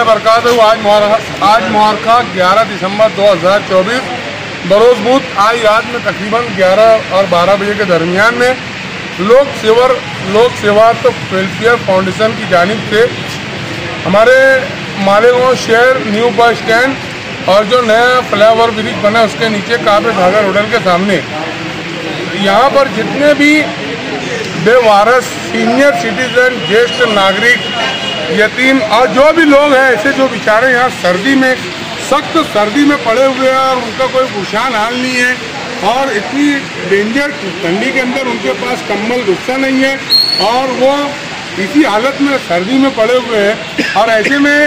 वबरकातुहू। आज मुबारका 11 दिसंबर 2024 बरोज़ बुध आज रात में तकरीबन 11 और 12 बजे के दरमियान में लोक सेवार्थ वेलफेयर फाउंडेशन की जानिब से हमारे मालेगांव शहर न्यू बस स्टैंड और जो नया फ्लाईओवर ब्रिज बना उसके नीचे काबे सागर होटल के सामने यहाँ पर जितने भी बेवारस सीनियर सिटीजन, ज्येष्ठ नागरिक, यतीम और जो भी लोग हैं ऐसे जो बेचारे यहाँ सख्त सर्दी में पड़े हुए हैं और उनका कोई खुशहाल हाल नहीं है और इतनी डेंजर ठंडी के अंदर उनके पास कंबल गुस्सा नहीं है और वो इसी हालत में सर्दी में पड़े हुए हैं। और ऐसे में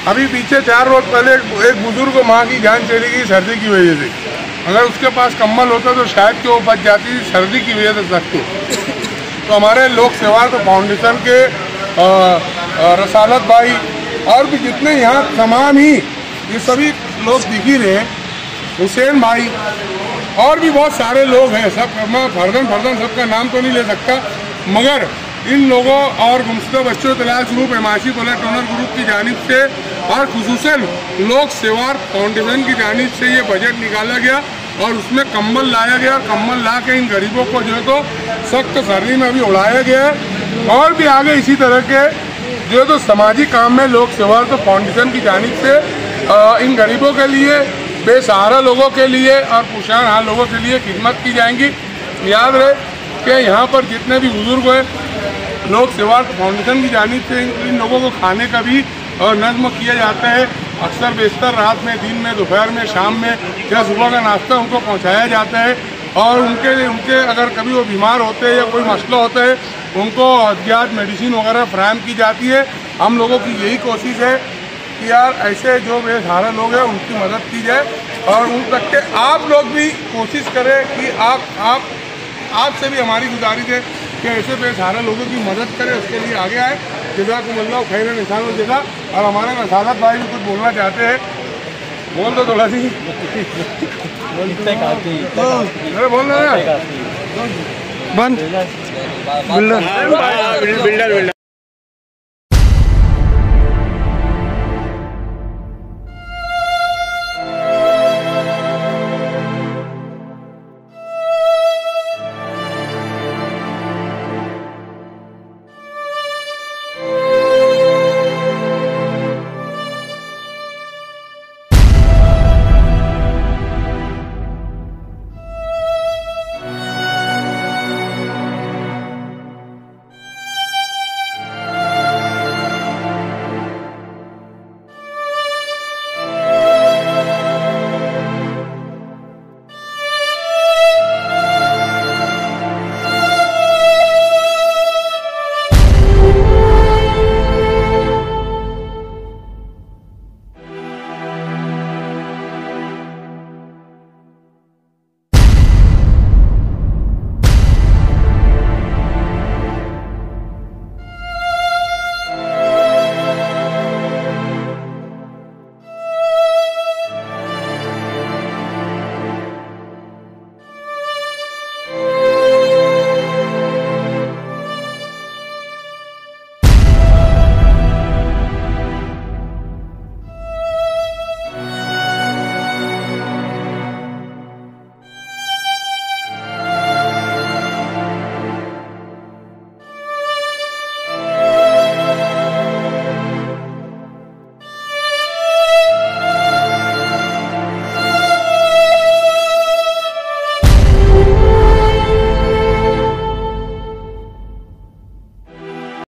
अभी पीछे 4 रोज पहले एक बुजुर्ग माँ की जान चली गई सर्दी की वजह से। अगर उसके पास कंबल होता तो शायद कि वो बच जाती थी सर्दी की वजह से सख्त। तो हमारे लोक सेवार्थ फाउंडेशन के रसालत भाई और भी जितने यहाँ तमाम ही ये सभी लोग दिख ही रहे, हुसैन भाई और भी बहुत सारे लोग हैं, सब मैं फर्दन सबका नाम तो नहीं ले सकता, मगर इन लोगों और गुमशुदा बच्चों तलाश ग्रुप, एमाशी पलट ओनर ग्रुप की जानिब से और खुसूसन लोक सेवार्थ फाउंडेशन की जानिब से ये बजट निकाला गया और उसमें कंबल लाया गया। कंबल ला के इन गरीबों को जो है तो सख्त सर्दी में अभी उड़ाया गया है। और भी आगे इसी तरह के जो है तो सामाजिक काम में लोक सेवार्थ फाउंडेशन की जानिब से इन गरीबों के लिए, बेसहारा लोगों के लिए और खुशहाल हाल लोगों के लिए खिदमत की जाएंगी। याद रहे कि यहाँ पर जितने भी बुजुर्ग हैं लोक सेवार्थ फाउंडेशन की जानिब से इन लोगों को खाने का भी नज़्म किया जाता है। अक्सर बेशतर रात में, दिन में, दोपहर में, शाम में या सुबह का नाश्ता उनको पहुँचाया जाता है और उनके अगर कभी वो बीमार होते हैं या कोई मसला होता है उनको अद्वियात मेडिसिन वगैरह फराहम की जाती है। हम लोगों की यही कोशिश है कि यार ऐसे जो बेसहारा लोग हैं उनकी मदद की जाए और उन तक के आप लोग भी कोशिश करें कि आपसे भी हमारी गुजारिश है कि ऐसे बेसहारा लोगों की मदद करें, उसके लिए आगे आए। जज़ाकुमुल्लाह खैरन इंसान जज़ा। और हमारे रसालत भाई भी कुछ बोलना चाहते हैं, बोल दो थोड़ा सी। बोल रहे हैं बंद बिल्डर